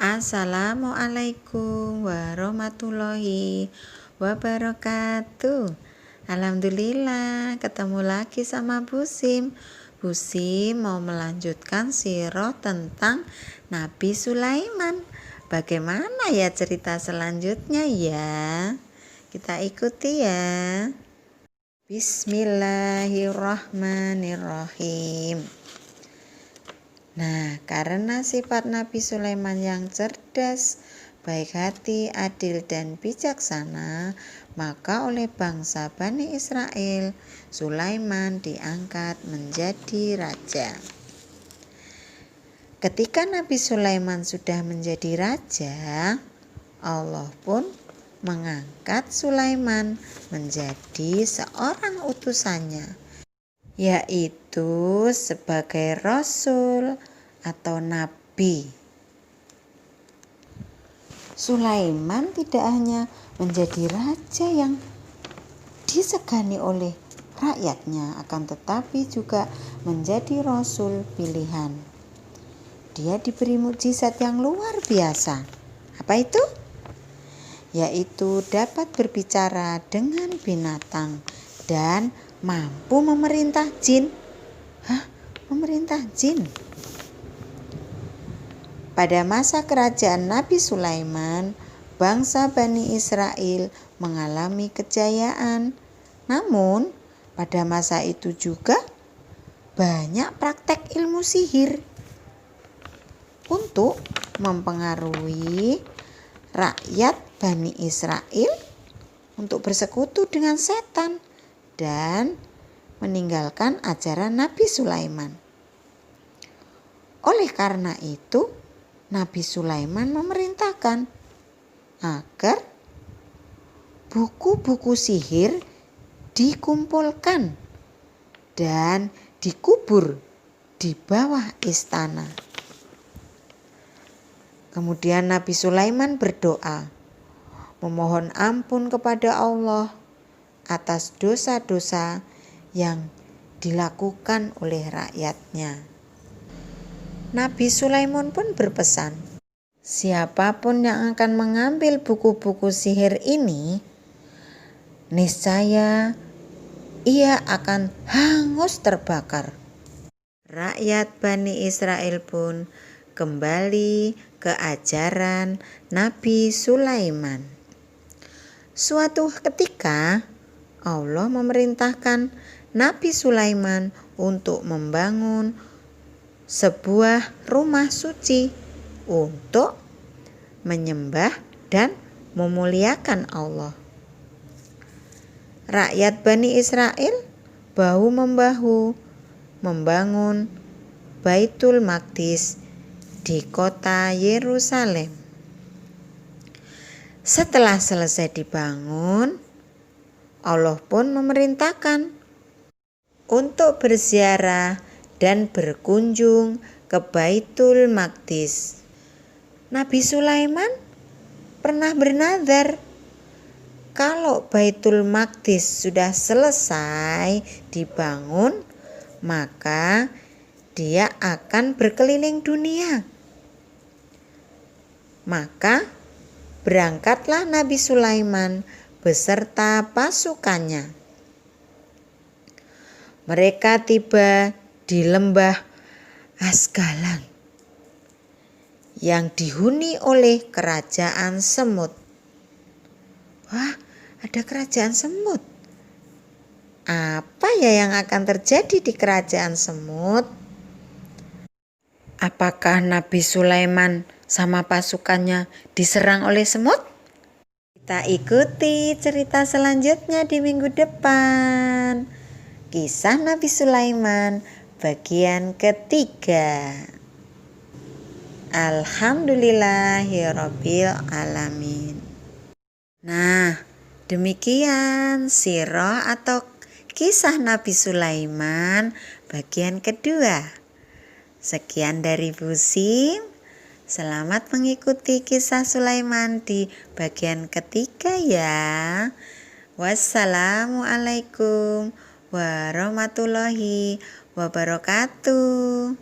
Assalamualaikum warahmatullahi wabarakatuh. Alhamdulillah ketemu lagi sama Bu Sim. Bu Sim mau melanjutkan sirah tentang Nabi Sulaiman. Bagaimana ya cerita selanjutnya ya? Kita ikuti ya. Bismillahirrahmanirrahim. Nah, karena sifat Nabi Sulaiman yang cerdas, baik hati, adil, dan bijaksana, maka oleh bangsa Bani Israel, Sulaiman diangkat menjadi raja. Ketika Nabi Sulaiman sudah menjadi raja, Allah pun mengangkat Sulaiman menjadi seorang utusannya, yaitu sebagai rasul atau nabi. Sulaiman tidak hanya menjadi raja yang disegani oleh rakyatnya, akan tetapi juga menjadi rasul pilihan. Dia diberi mukjizat yang luar biasa. Apa itu? Yaitu dapat berbicara dengan binatang dan mampu memerintah jin. Memerintah jin. Pada masa kerajaan Nabi Sulaiman, bangsa Bani Israel mengalami kejayaan. Namun, pada masa itu juga banyak praktek ilmu sihir untuk mempengaruhi rakyat Bani Israel untuk bersekutu dengan setan dan meninggalkan ajaran Nabi Sulaiman. Oleh karena itu, Nabi Sulaiman memerintahkan agar buku-buku sihir dikumpulkan dan dikubur di bawah istana. Kemudian Nabi Sulaiman berdoa, memohon ampun kepada Allah atas dosa-dosa yang dilakukan oleh rakyatnya. Nabi Sulaiman pun berpesan, siapapun yang akan mengambil buku-buku sihir ini, niscaya ia akan hangus terbakar. Rakyat Bani Israel pun kembali ke ajaran Nabi Sulaiman. Suatu ketika Allah memerintahkan Nabi Sulaiman untuk membangun sebuah rumah suci untuk menyembah dan memuliakan Allah. Rakyat Bani Israel bahu-membahu membangun Baitul Maqdis di kota Yerusalem. Setelah selesai dibangun, Allah pun memerintahkan untuk berziarah dan berkunjung ke Baitul Maqdis. Nabi Sulaiman pernah bernazar, kalau Baitul Maqdis sudah selesai dibangun, maka dia akan berkeliling dunia. Maka berangkatlah Nabi Sulaiman beserta pasukannya. Mereka tiba di lembah Asgalan yang dihuni oleh kerajaan semut. Wah, ada kerajaan semut. Apa ya yang akan terjadi di kerajaan semut? Apakah Nabi Sulaiman sama pasukannya diserang oleh semut? Kita ikuti cerita selanjutnya di minggu depan. Kisah Nabi Sulaiman bagian ketiga. Alhamdulillahirabbil alamin. Nah, demikian sirah atau kisah Nabi Sulaiman bagian kedua. Sekian dari Bu Sim. Selamat mengikuti kisah Sulaiman di bagian ketiga ya. Wassalamualaikum warahmatullahi wabarakatuh.